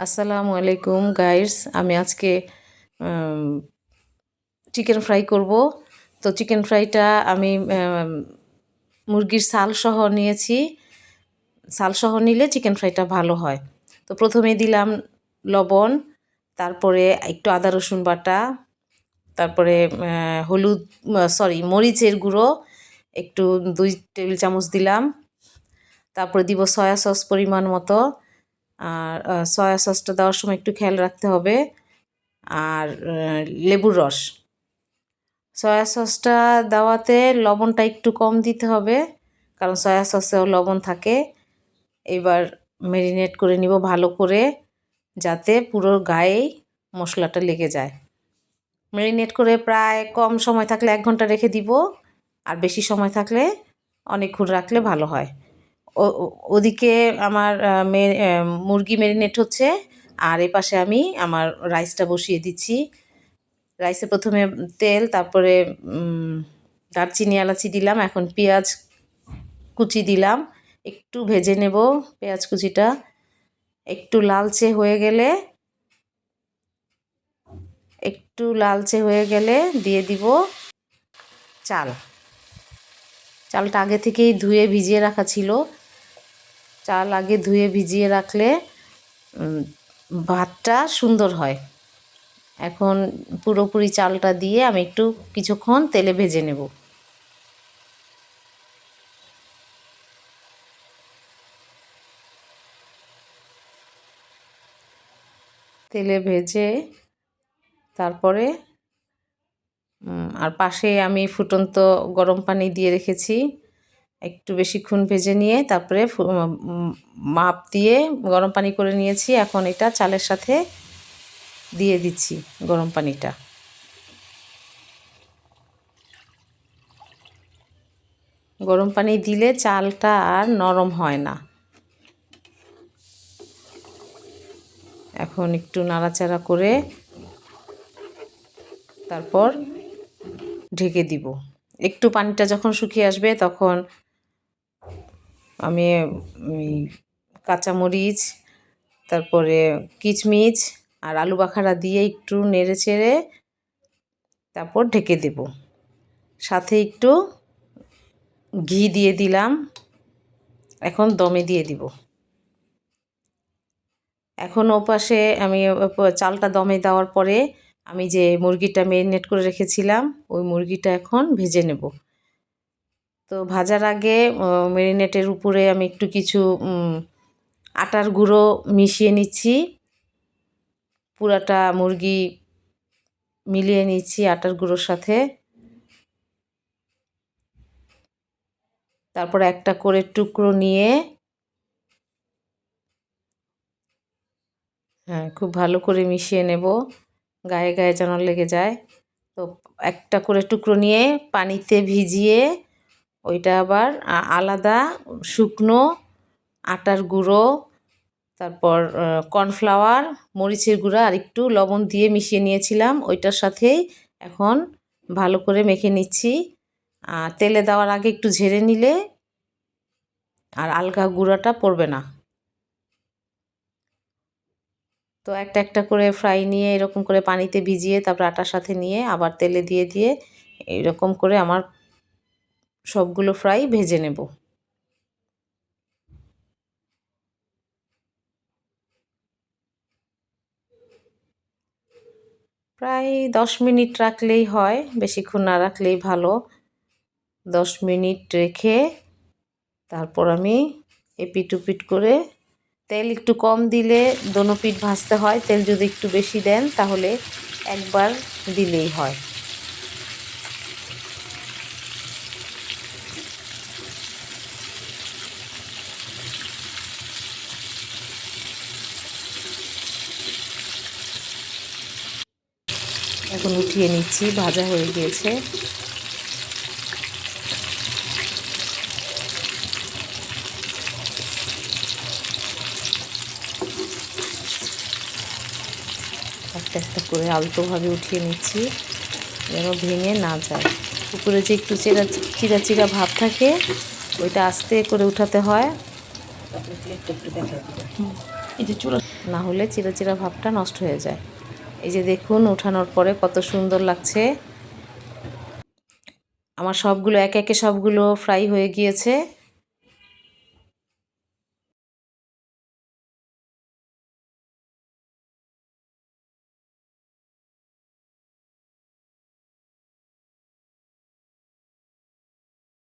আসসালামু আলাইকুম গাইস, আমি আজকে চিকেন ফ্রাই করব। তো চিকেন ফ্রাইটা আমি মুরগির সালসহ নিয়েছি। সালসহ নিলে চিকেন ফ্রাইটা ভালো হয়। তো প্রথমে দিলাম লবণ, তারপরে একটু আদা রসুন বাটা, তারপরে হলুদ মরিচের গুঁড়ো একটু 2 টেবিল চামচ দিলাম। তারপরে দিব সয়া সস পরিমাণ মতো। আর সয়া সসটা দেওয়ার সময় একটু খেয়াল রাখতে হবে। আর লেবুর রস। সয়া সসটা দেওয়াতে লবণটা একটু কম দিতে হবে, কারণ সয়া সসেও লবণ থাকে। এবার ম্যারিনেট করে নিব ভালো করে, যাতে পুরো গায়েই মশলাটা লেগে যায়। ম্যারিনেট করে প্রায় কম সময় থাকলে 1 ঘন্টা রেখে দিব, আর বেশি সময় থাকলে অনেকক্ষণ রাখলে ভালো হয়। ওদিকে আমার মুরগি ম্যারিনেট হচ্ছে, আর এপাশে আমি আমার রাইসটা বসিয়ে দিচ্ছি। রাইসে প্রথমে তেল, তারপরে দারচিনি এলাচি দিলাম। এখন পেঁয়াজ কুচি দিলাম, একটু ভেজে নেব পেঁয়াজ কুচিটা। একটু লালচে হয়ে গেলে দিয়ে দিব চালটা আগে থেকেই ধুয়ে ভিজিয়ে রাখা ছিল। চাল আগে ধুয়ে ভিজিয়ে রাখলে ভাতটা সুন্দর হয়। এখন পুরোপুরি চালটা দিয়ে আমি একটু কিছুক্ষণ তেলে ভেজে নেব। তেলে ভেজে তারপরে আর পাশে আমি ফুটন্ত গরম পানি দিয়ে রেখেছি। একটু বেশিক্ষণ ভেজে নিয়ে তারপরে মাপ দিয়ে গরম পানি করে নিয়েছি। এখন এটা চালের সাথে দিয়ে দিচ্ছি গরম পানিটা। গরম পানি দিলে চালটা আর নরম হয় না। এখন একটু নাড়াচাড়া করে তারপর ঢেকে দিব। একটু পানিটা যখন শুকিয়ে আসবে তখন আমি কাঁচামরিচ, তারপরে কিচমিচ আর আলু বাখারা দিয়ে একটু নেড়ে চেড়ে তারপর ঢেকে দেব। সাথে একটু ঘি দিয়ে দিলাম। এখন দমে দিয়ে দিব। এখন ওপাশে আমি চালটা দমে দেওয়ার পরে আমি যে মুরগিটা ম্যারিনেট করে রেখেছিলাম, ওই মুরগিটা এখন ভেজে নেব। তো ভাজার আগে ম্যারিনেটের উপরে আমি একটু কিছু আটার গুঁড়ো মিশিয়ে নিচ্ছি। পুরাটা মুরগি মিলিয়ে নিচ্ছি আটার গুঁড়োর সাথে। তারপর একটা করে টুকরো নিয়ে খুব ভালো করে মিশিয়ে নেব, গায়ে গায়ে যেন লেগে যায়। তো একটা করে টুকরো নিয়ে পানিতে ভিজিয়ে ওইটা আবার আলাদা শুকনো আটার গুঁড়ো, তারপর কর্নফ্লাওয়ার, মরিচের গুঁড়া আর একটু লবণ দিয়ে মিশিয়ে নিয়েছিলাম। ওইটার সাথেই এখন ভালো করে মেখে নিচ্ছি। তেলে দেওয়ার আগে একটু ঝেড়ে নিলে আর আলগা গুঁড়াটা পড়বে না। তো একটা একটা করে ফ্রাই নিয়ে এরকম করে পানিতে ভিজিয়ে তারপর আটার সাথে নিয়ে আবার তেলে দিয়ে এরকম করে আমার সবগুলো ফ্রাই ভেজে নেব। প্রায় 10 মিনিট রাখলেই হয়, বেশিক্ষণ না রাখলেই ভালো। 10 মিনিট রেখে তারপর আমি এপিট ওপিট করে, তেল একটু কম দিলে দোনো পিঠ ভাজতে হয়। তেল যদি একটু বেশি দেন তাহলে একবার দিলেই হয়। এখন উঠিয়ে নিচ্ছি, ভাজা হয়ে গিয়েছে। একটা একটা করে আলতোভাবে উঠিয়ে নিচ্ছি যেন ভেঙে না যায়। উপরে যে একটু চিরা চিরা ভাব থাকে ওইটা আস্তে করে উঠাতে হয়। এই যে চুলা না হলে চিরা চিরা ভাবটা নষ্ট হয়ে যায়। এই যে দেখুন ওঠানোর পরে কত সুন্দর লাগছে। আমার সবগুলো একে একে সবগুলো ফ্রাই হয়ে গিয়েছে।